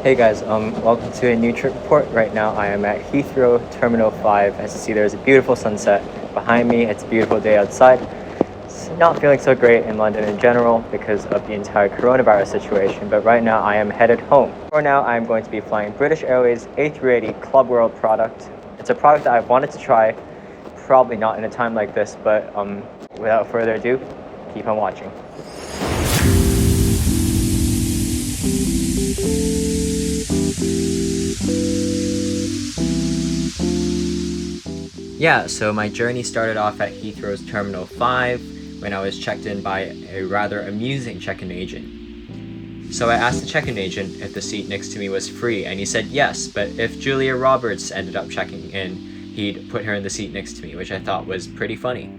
Hey guys, welcome to a new trip report. Right now I am at Heathrow Terminal 5. As you see, there's a beautiful sunset behind me. It's a beautiful day outside. It's not feeling so great in London in general because of the entire coronavirus situation, but right now I am headed home. For now, I am going to be flying British Airways A380 Club World product. It's a product that I've wanted to try, probably not in a time like this, but without further ado, keep on watching. Yeah, so my journey started off at Heathrow's Terminal 5 when I was checked in by a rather amusing check-in agent. So I asked the check-in agent if the seat next to me was free, and he said yes, but if Julia Roberts ended up checking in, he'd put her in the seat next to me, which I thought was pretty funny.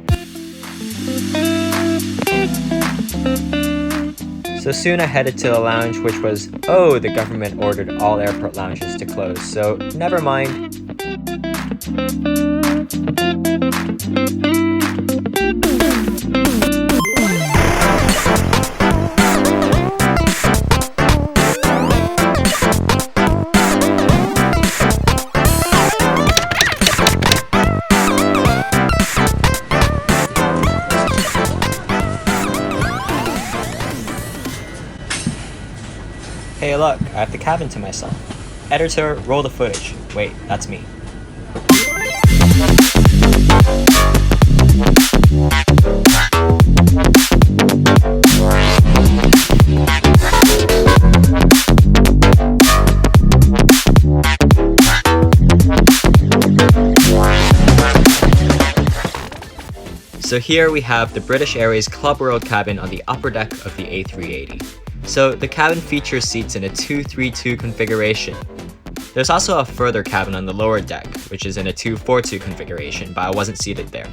So soon I headed to the lounge, which was, oh, the government ordered all airport lounges to close, so never mind. Hey look, I have the cabin to myself. Editor, roll the footage. Wait, that's me. So here we have the British Airways Club World cabin on the upper deck of the A380. So the cabin features seats in a 232 configuration. There's also a further cabin on the lower deck, which is in a 242 configuration, but I wasn't seated there.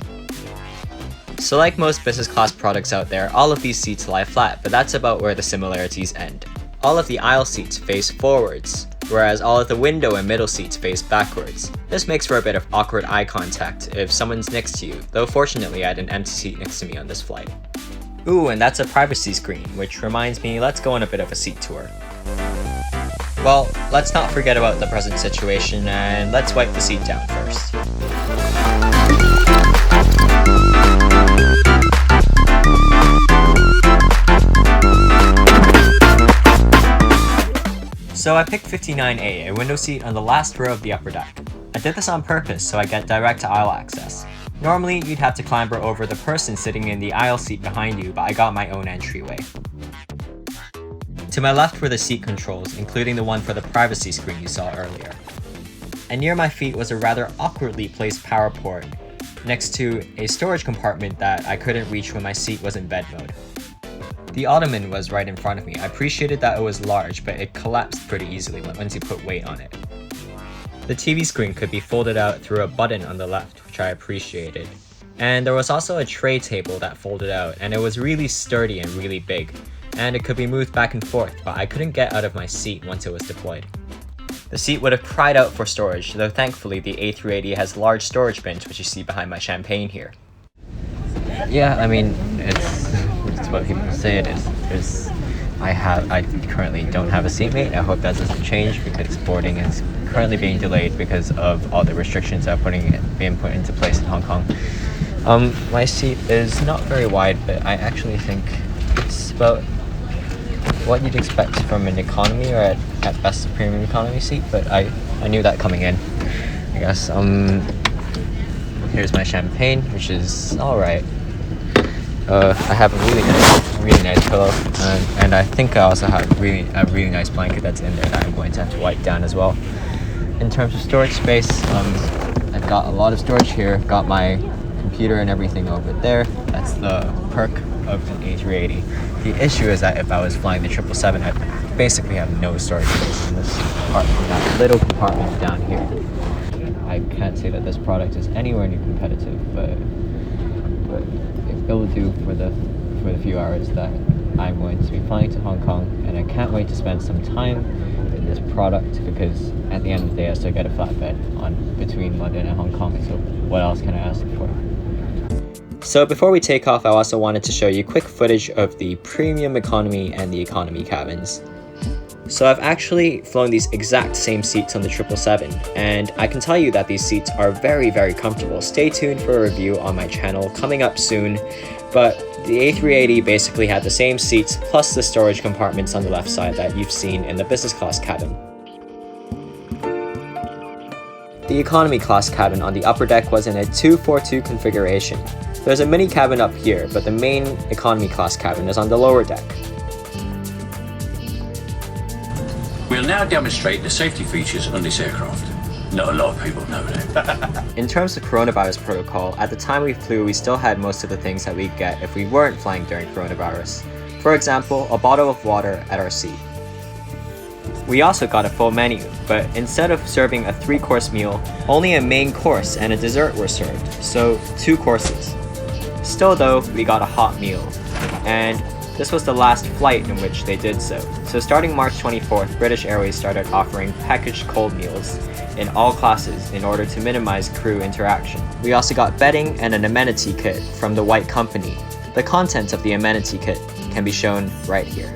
So like most business class products out there, all of these seats lie flat, but that's about where the similarities end. All of the aisle seats face forwards, whereas all of the window and middle seats face backwards. This makes for a bit of awkward eye contact if someone's next to you, though fortunately I had an empty seat next to me on this flight. Ooh, and that's a privacy screen, which reminds me, let's go on a bit of a seat tour. Well, let's not forget about the present situation, and let's wipe the seat down first. So I picked 59A, a window seat on the last row of the upper deck. I did this on purpose so I get direct aisle access. Normally, you'd have to clamber over the person sitting in the aisle seat behind you, but I got my own entryway. To my left were the seat controls, including the one for the privacy screen you saw earlier. And near my feet was a rather awkwardly placed power port, next to a storage compartment that I couldn't reach when my seat was in bed mode. The ottoman was right in front of me. I appreciated that it was large, but it collapsed pretty easily once you put weight on it. The TV screen could be folded out through a button on the left, which I appreciated. And there was also a tray table that folded out, and it was really sturdy and really big, and it could be moved back and forth, but I couldn't get out of my seat once it was deployed. The seat would have cried out for storage, though thankfully the A380 has large storage bins, which you see behind my champagne here. Yeah, I mean, it's what people say it is. I currently don't have a seatmate. I hope that doesn't change because boarding is currently being delayed because of all the restrictions that are being put into place in Hong Kong. My seat is not very wide, but I actually think it's about what you'd expect from an economy or at best a premium economy seat, but I knew that coming in, I guess. Here's my champagne, which is alright. I have a really nice pillow, and I think I also have a really nice blanket that's in there that I'm going to have to wipe down as well. In terms of storage space, I've got a lot of storage here. I've got my computer and everything over there. That's the perk of an A380. The issue is that if I was flying the 777, I'd basically have no storage space in this that little compartment down here. I can't say that this product is anywhere near competitive, but it will do for the few hours that I'm going to be flying to Hong Kong, and I can't wait to spend some time in this product because at the end of the day I still get a flatbed between London and Hong Kong, so what else can I ask for? So before we take off, I also wanted to show you quick footage of the premium economy and the economy cabins. So I've actually flown these exact same seats on the 777, and I can tell you that these seats are very, very comfortable. Stay tuned for a review on my channel coming up soon, but the A380 basically had the same seats plus the storage compartments on the left side that you've seen in the business class cabin. The economy class cabin on the upper deck was in a 242 configuration. There's a mini cabin up here, but the main economy class cabin is on the lower deck. We'll now demonstrate the safety features on this aircraft. Not a lot of people know that. In terms of coronavirus protocol, at the time we flew, we still had most of the things that we'd get if we weren't flying during coronavirus. For example, a bottle of water at our seat. We also got a full menu, but instead of serving a 3-course meal, only a main course and a dessert were served, so 2 courses. Still though, we got a hot meal, and this was the last flight in which they did so. So starting March 24th, British Airways started offering packaged cold meals in all classes in order to minimize crew interaction. We also got bedding and an amenity kit from the White Company. The contents of the amenity kit can be shown right here.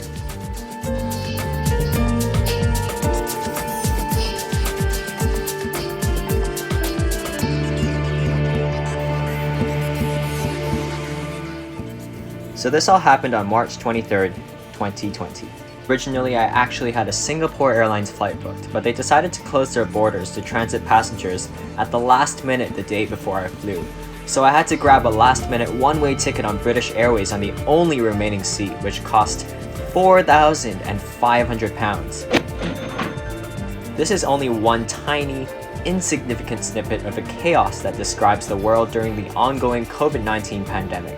So this all happened on March 23rd, 2020. Originally, I actually had a Singapore Airlines flight booked, but they decided to close their borders to transit passengers at the last minute the day before I flew. So I had to grab a last-minute one-way ticket on British Airways on the only remaining seat, which cost £4,500. This is only one tiny, insignificant snippet of the chaos that describes the world during the ongoing COVID-19 pandemic.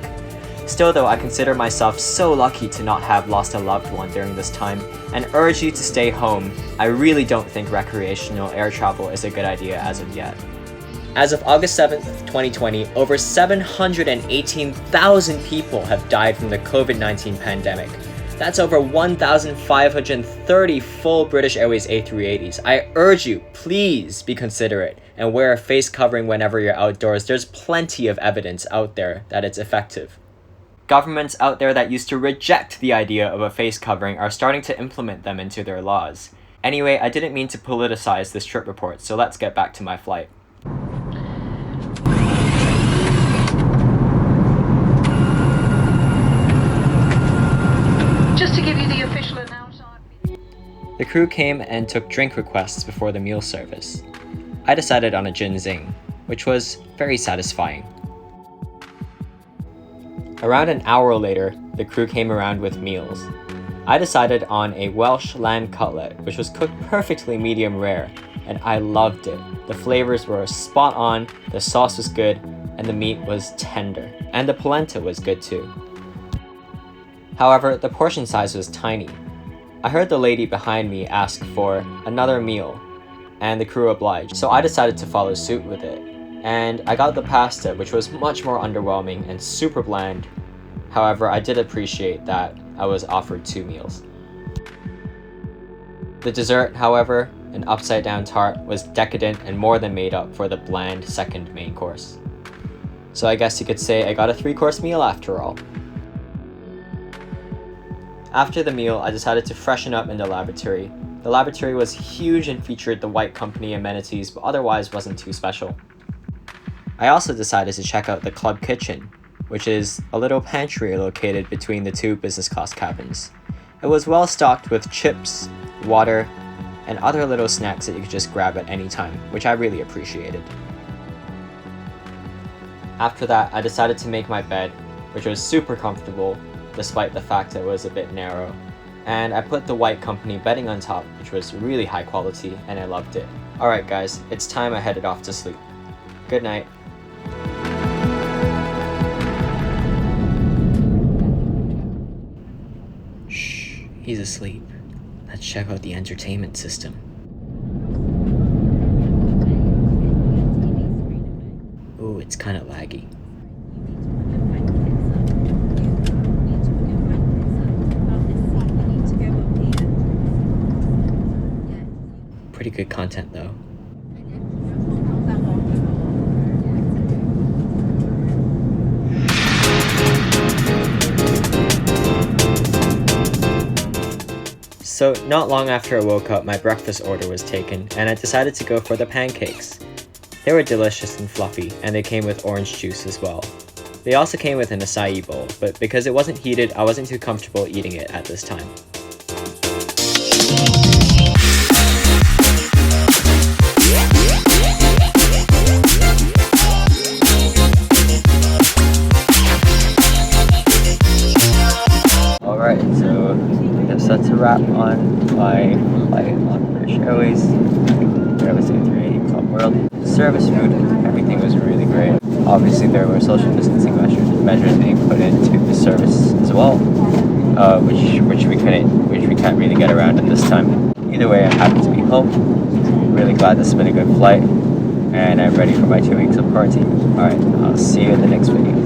Still though, I consider myself so lucky to not have lost a loved one during this time, and urge you to stay home. I really don't think recreational air travel is a good idea as of yet. As of August 7th, 2020, over 718,000 people have died from the COVID-19 pandemic. That's over 1,530 full British Airways A380s. I urge you, please be considerate and wear a face covering whenever you're outdoors. There's plenty of evidence out there that it's effective. Governments out there that used to reject the idea of a face covering are starting to implement them into their laws. Anyway, I didn't mean to politicize this trip report, so let's get back to my flight. Just to give you the official announcement. The crew came and took drink requests before the meal service. I decided on a ginseng, which was very satisfying. Around an hour later, the crew came around with meals. I decided on a Welsh lamb cutlet, which was cooked perfectly medium rare, and I loved it. The flavors were spot on, the sauce was good, and the meat was tender. And the polenta was good too. However, the portion size was tiny. I heard the lady behind me ask for another meal, and the crew obliged, so I decided to follow suit with it. And I got the pasta, which was much more underwhelming and super bland. However, I did appreciate that I was offered 2 meals. The dessert, however, an upside-down tart, was decadent and more than made up for the bland second main course. So I guess you could say I got a 3-course meal after all. After the meal, I decided to freshen up in the lavatory. The lavatory was huge and featured the White Company amenities, but otherwise wasn't too special. I also decided to check out the club kitchen, which is a little pantry located between the 2 business class cabins. It was well stocked with chips, water, and other little snacks that you could just grab at any time, which I really appreciated. After that, I decided to make my bed, which was super comfortable, despite the fact that it was a bit narrow. And I put the White Company bedding on top, which was really high quality, and I loved it. Alright guys, it's time I headed off to sleep. Good night. Shh, he's asleep. Let's check out the entertainment system. Ooh, it's kind of laggy. Pretty good content though. So not long after I woke up, my breakfast order was taken, and I decided to go for the pancakes. They were delicious and fluffy, and they came with orange juice as well. They also came with an acai bowl, but because it wasn't heated, I wasn't too comfortable eating it at this time. Alright, so I guess that's a wrap on my flight on British Airways A380 Club World. Service, food, everything was really great. Obviously there were social distancing measures being put into the service as well, which we can't really get around at this time. Either way, I'm happy to be home. Really glad this has been a good flight, and I'm ready for my 2 weeks of quarantine. Alright, I'll see you in the next video.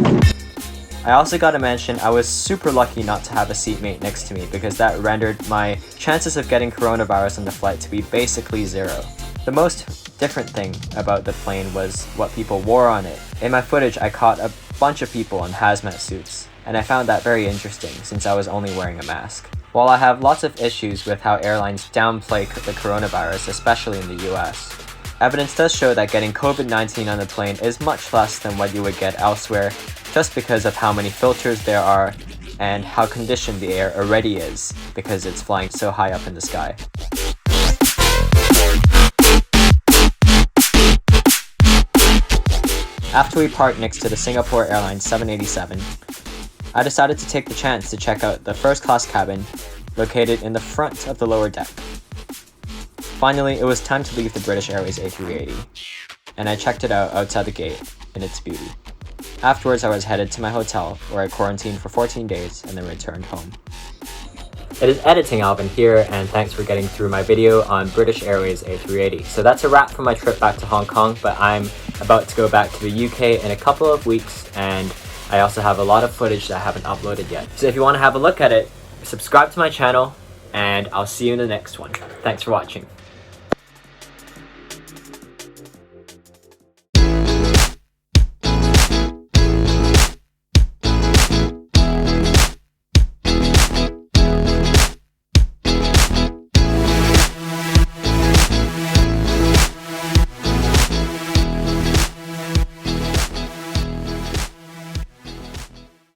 I also gotta mention, I was super lucky not to have a seatmate next to me because that rendered my chances of getting coronavirus on the flight to be basically zero. The most different thing about the plane was what people wore on it. In my footage, I caught a bunch of people in hazmat suits, and I found that very interesting since I was only wearing a mask. While I have lots of issues with how airlines downplay the coronavirus, especially in the US, evidence does show that getting COVID-19 on the plane is much less than what you would get elsewhere, just because of how many filters there are and how conditioned the air already is because it's flying so high up in the sky. After we parked next to the Singapore Airlines 787, I decided to take the chance to check out the first class cabin located in the front of the lower deck. Finally, it was time to leave the British Airways A380, and I checked it out outside the gate in its beauty. Afterwards, I was headed to my hotel, where I quarantined for 14 days and then returned home. It is Editing Alvin here, and thanks for getting through my video on British Airways A380. So that's a wrap for my trip back to Hong Kong, but I'm about to go back to the UK in a couple of weeks, and I also have a lot of footage that I haven't uploaded yet. So if you want to have a look at it, subscribe to my channel, and I'll see you in the next one. Thanks for watching.